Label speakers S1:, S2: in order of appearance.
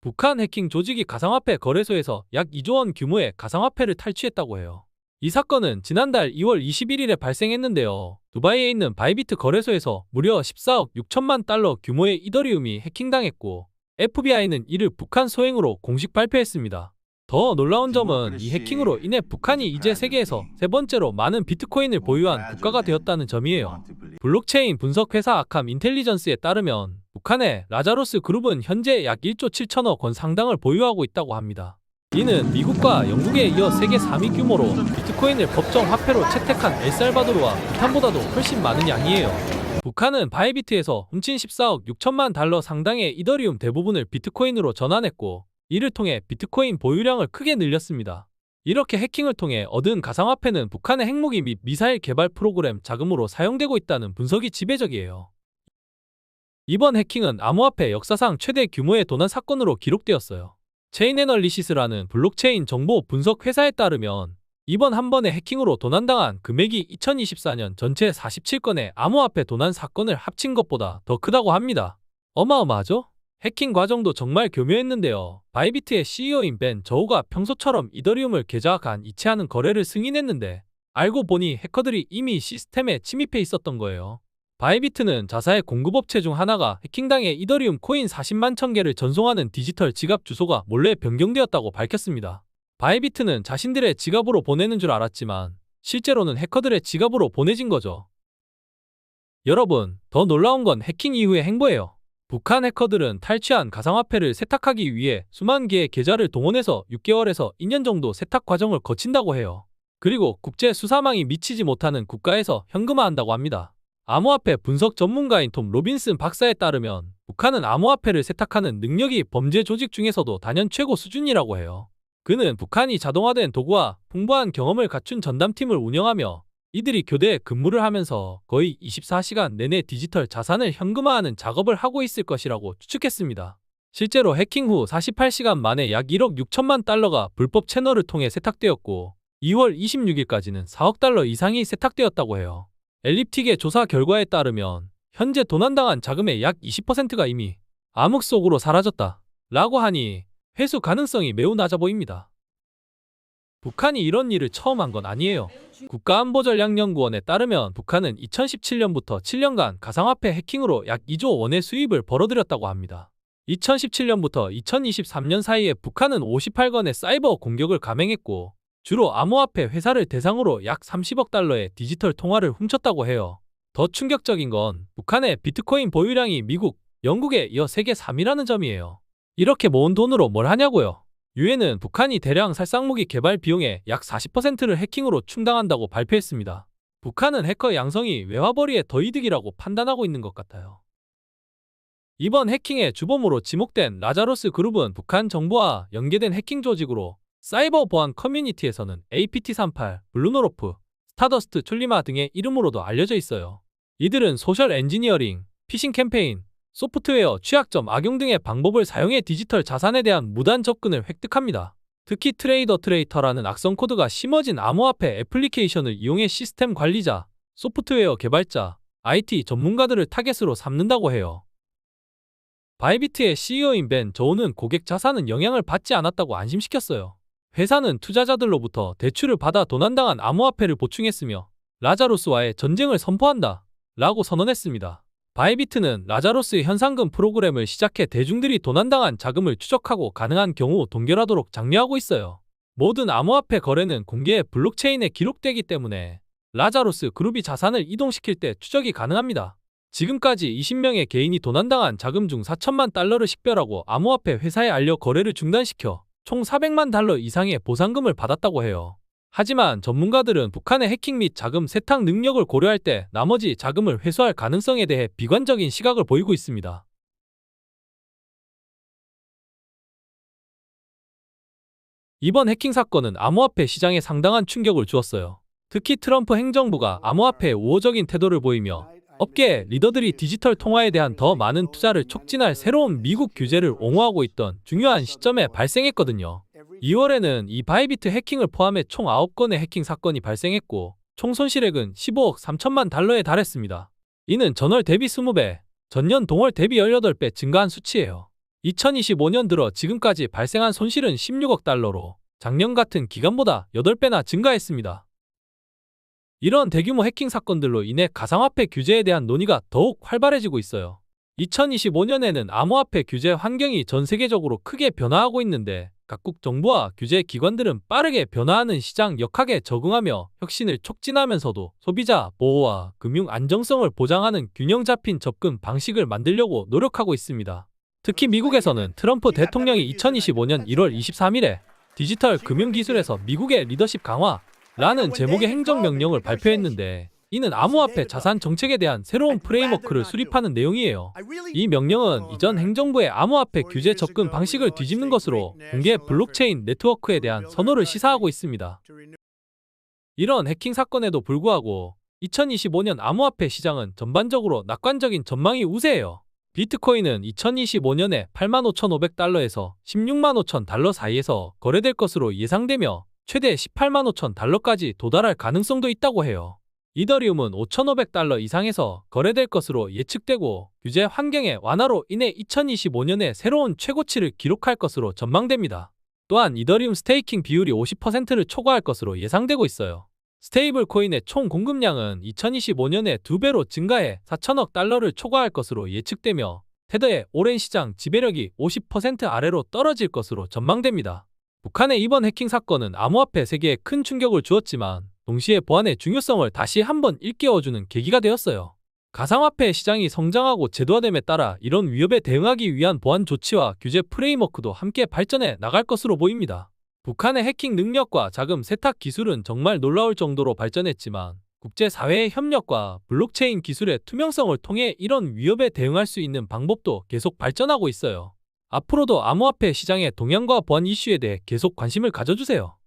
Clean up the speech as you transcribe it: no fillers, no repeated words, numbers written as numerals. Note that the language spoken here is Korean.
S1: 북한 해킹 조직이 가상화폐 거래소에서 약 2조 원 규모의 가상화폐를 탈취했다고 해요. 이 사건은 지난달 2월 21일에 발생했는데요. 두바이에 있는 바이비트 거래소에서 무려 14억 6천만 달러 규모의 이더리움이 해킹당했고, FBI는 이를 북한 소행으로 공식 발표했습니다. 더 놀라운 점은 이 해킹으로 인해 북한이 이제 세계에서 세 번째로 많은 비트코인을 보유한 국가가 되었다는 점이에요. 블록체인 분석 회사 아캄 인텔리전스에 따르면 북한의 라자로스 그룹은 현재 약 1조 7천억 원 상당을 보유하고 있다고 합니다. 이는 미국과 영국에 이어 세계 3위 규모로 비트코인을 법정 화폐로 채택한 엘살바도르와 부탄보다도 훨씬 많은 양이에요. 북한은 바이비트에서 훔친 14억 6천만 달러 상당의 이더리움 대부분을 비트코인으로 전환했고, 이를 통해 비트코인 보유량을 크게 늘렸습니다. 이렇게 해킹을 통해 얻은 가상화폐는 북한의 핵무기 및 미사일 개발 프로그램 자금으로 사용되고 있다는 분석이 지배적이에요. 이번 해킹은 암호화폐 역사상 최대 규모의 도난 사건으로 기록되었어요. 체인애널리시스라는 블록체인 정보 분석 회사에 따르면 이번 한 번의 해킹으로 도난당한 금액이 2024년 전체 47건의 암호화폐 도난 사건을 합친 것보다 더 크다고 합니다. 어마어마하죠? 해킹 과정도 정말 교묘했는데요. 바이비트의 CEO인 벤 저우가 평소처럼 이더리움을 계좌간 이체하는 거래를 승인했는데, 알고 보니 해커들이 이미 시스템에 침입해 있었던 거예요. 바이비트는 자사의 공급업체 중 하나가 해킹당해 이더리움 코인 40만 천 개를 전송하는 디지털 지갑 주소가 몰래 변경되었다고 밝혔습니다. 바이비트는 자신들의 지갑으로 보내는 줄 알았지만 실제로는 해커들의 지갑으로 보내진 거죠. 여러분, 더 놀라운 건 해킹 이후의 행보예요. 북한 해커들은 탈취한 가상화폐를 세탁하기 위해 수만 개의 계좌를 동원해서 6개월에서 2년 정도 세탁 과정을 거친다고 해요. 그리고 국제 수사망이 미치지 못하는 국가에서 현금화한다고 합니다. 암호화폐 분석 전문가인 톰 로빈슨 박사에 따르면 북한은 암호화폐를 세탁하는 능력이 범죄 조직 중에서도 단연 최고 수준이라고 해요. 그는 북한이 자동화된 도구와 풍부한 경험을 갖춘 전담팀을 운영하며 이들이 교대에 근무를 하면서 거의 24시간 내내 디지털 자산을 현금화하는 작업을 하고 있을 것이라고 추측했습니다. 실제로 해킹 후 48시간 만에 약 1억 6천만 달러가 불법 채널을 통해 세탁되었고, 2월 26일까지는 4억 달러 이상이 세탁되었다고 해요. 엘립틱의 조사 결과에 따르면 현재 도난당한 자금의 약 20%가 이미 암흑 속으로 사라졌다 라고 하니 회수 가능성이 매우 낮아 보입니다. 북한이 이런 일을 처음 한 건 아니에요. 국가안보전략연구원에 따르면 북한은 2017년부터 7년간 가상화폐 해킹으로 약 2조 원의 수입을 벌어들였다고 합니다. 2017년부터 2023년 사이에 북한은 58건의 사이버 공격을 감행했고, 주로 암호화폐 회사를 대상으로 약 30억 달러의 디지털 통화를 훔쳤다고 해요. 더 충격적인 건 북한의 비트코인 보유량이 미국, 영국에 이어 세계 3위라는 점이에요. 이렇게 모은 돈으로 뭘 하냐고요? 유엔은 북한이 대량 살상무기 개발 비용의 약 40%를 해킹으로 충당한다고 발표했습니다. 북한은 해커 양성이 외화벌이에 더 이득이라고 판단하고 있는 것 같아요. 이번 해킹의 주범으로 지목된 라자로스 그룹은 북한 정부와 연계된 해킹 조직으로 사이버 보안 커뮤니티에서는 APT38, 블루노로프, 스타더스트 툴리마 등의 이름으로도 알려져 있어요. 이들은 소셜 엔지니어링, 피싱 캠페인, 소프트웨어 취약점 악용 등의 방법을 사용해 디지털 자산에 대한 무단 접근을 획득합니다. 특히 트레이더라는 악성 코드가 심어진 암호화폐 애플리케이션을 이용해 시스템 관리자, 소프트웨어 개발자, IT 전문가들을 타겟으로 삼는다고 해요. 바이비트의 CEO인 벤 저우는 고객 자산은 영향을 받지 않았다고 안심시켰어요. 회사는 투자자들로부터 대출을 받아 도난당한 암호화폐를 보충했으며 라자로스와의 전쟁을 선포한다 라고 선언했습니다. 바이비트는 라자로스 현상금 프로그램을 시작해 대중들이 도난당한 자금을 추적하고 가능한 경우 동결하도록 장려하고 있어요. 모든 암호화폐 거래는 공개 블록체인에 기록되기 때문에 라자로스 그룹이 자산을 이동시킬 때 추적이 가능합니다. 지금까지 20명의 개인이 도난당한 자금 중 4천만 달러를 식별하고 암호화폐 회사에 알려 거래를 중단시켜 총 400만 달러 이상의 보상금을 받았다고 해요. 하지만 전문가들은 북한의 해킹 및 자금 세탁 능력을 고려할 때 나머지 자금을 회수할 가능성에 대해 비관적인 시각을 보이고 있습니다. 이번 해킹 사건은 암호화폐 시장에 상당한 충격을 주었어요. 특히 트럼프 행정부가 암호화폐에 우호적인 태도를 보이며 업계 리더들이 디지털 통화에 대한 더 많은 투자를 촉진할 새로운 미국 규제를 옹호하고 있던 중요한 시점에 발생했거든요. 2월에는 이 바이비트 해킹을 포함해 총 9건의 해킹 사건이 발생했고 총 손실액은 15억 3천만 달러에 달했습니다. 이는 전월 대비 20배, 전년 동월 대비 18배 증가한 수치예요. 2025년 들어 지금까지 발생한 손실은 16억 달러로 작년 같은 기간보다 8배나 증가했습니다. 이런 대규모 해킹 사건들로 인해 가상화폐 규제에 대한 논의가 더욱 활발해지고 있어요. 2025년에는 암호화폐 규제 환경이 전 세계적으로 크게 변화하고 있는데 각국 정부와 규제 기관들은 빠르게 변화하는 시장 역학에 적응하며 혁신을 촉진하면서도 소비자 보호와 금융 안정성을 보장하는 균형 잡힌 접근 방식을 만들려고 노력하고 있습니다. 특히 미국에서는 트럼프 대통령이 2025년 1월 23일에 디지털 금융기술에서 미국의 리더십 강화라는 제목의 행정명령을 발표했는데 이는 암호화폐 자산 정책에 대한 새로운 프레임워크를 수립하는 내용이에요. 이 명령은 이전 행정부의 암호화폐 규제 접근 방식을 뒤집는 것으로 공개 블록체인 네트워크에 대한 선호를 시사하고 있습니다. 이런 해킹 사건에도 불구하고 2025년 암호화폐 시장은 전반적으로 낙관적인 전망이 우세해요. 비트코인은 2025년에 85,500달러에서 165,000달러 사이에서 거래될 것으로 예상되며 최대 185,000달러까지 도달할 가능성도 있다고 해요. 이더리움은 5,500달러 이상에서 거래될 것으로 예측되고 규제 환경의 완화로 인해 2025년에 새로운 최고치를 기록할 것으로 전망됩니다. 또한 이더리움 스테이킹 비율이 50%를 초과할 것으로 예상되고 있어요. 스테이블 코인의 총 공급량은 2025년에 2배로 증가해 4천억 달러를 초과할 것으로 예측되며 테더의 오랜 시장 지배력이 50% 아래로 떨어질 것으로 전망됩니다. 북한의 이번 해킹 사건은 암호화폐 세계에 큰 충격을 주었지만 동시에 보안의 중요성을 다시 한번 일깨워주는 계기가 되었어요. 가상화폐 시장이 성장하고 제도화됨에 따라 이런 위협에 대응하기 위한 보안 조치와 규제 프레임워크도 함께 발전해 나갈 것으로 보입니다. 북한의 해킹 능력과 자금 세탁 기술은 정말 놀라울 정도로 발전했지만 국제사회의 협력과 블록체인 기술의 투명성을 통해 이런 위협에 대응할 수 있는 방법도 계속 발전하고 있어요. 앞으로도 암호화폐 시장의 동향과 보안 이슈에 대해 계속 관심을 가져주세요.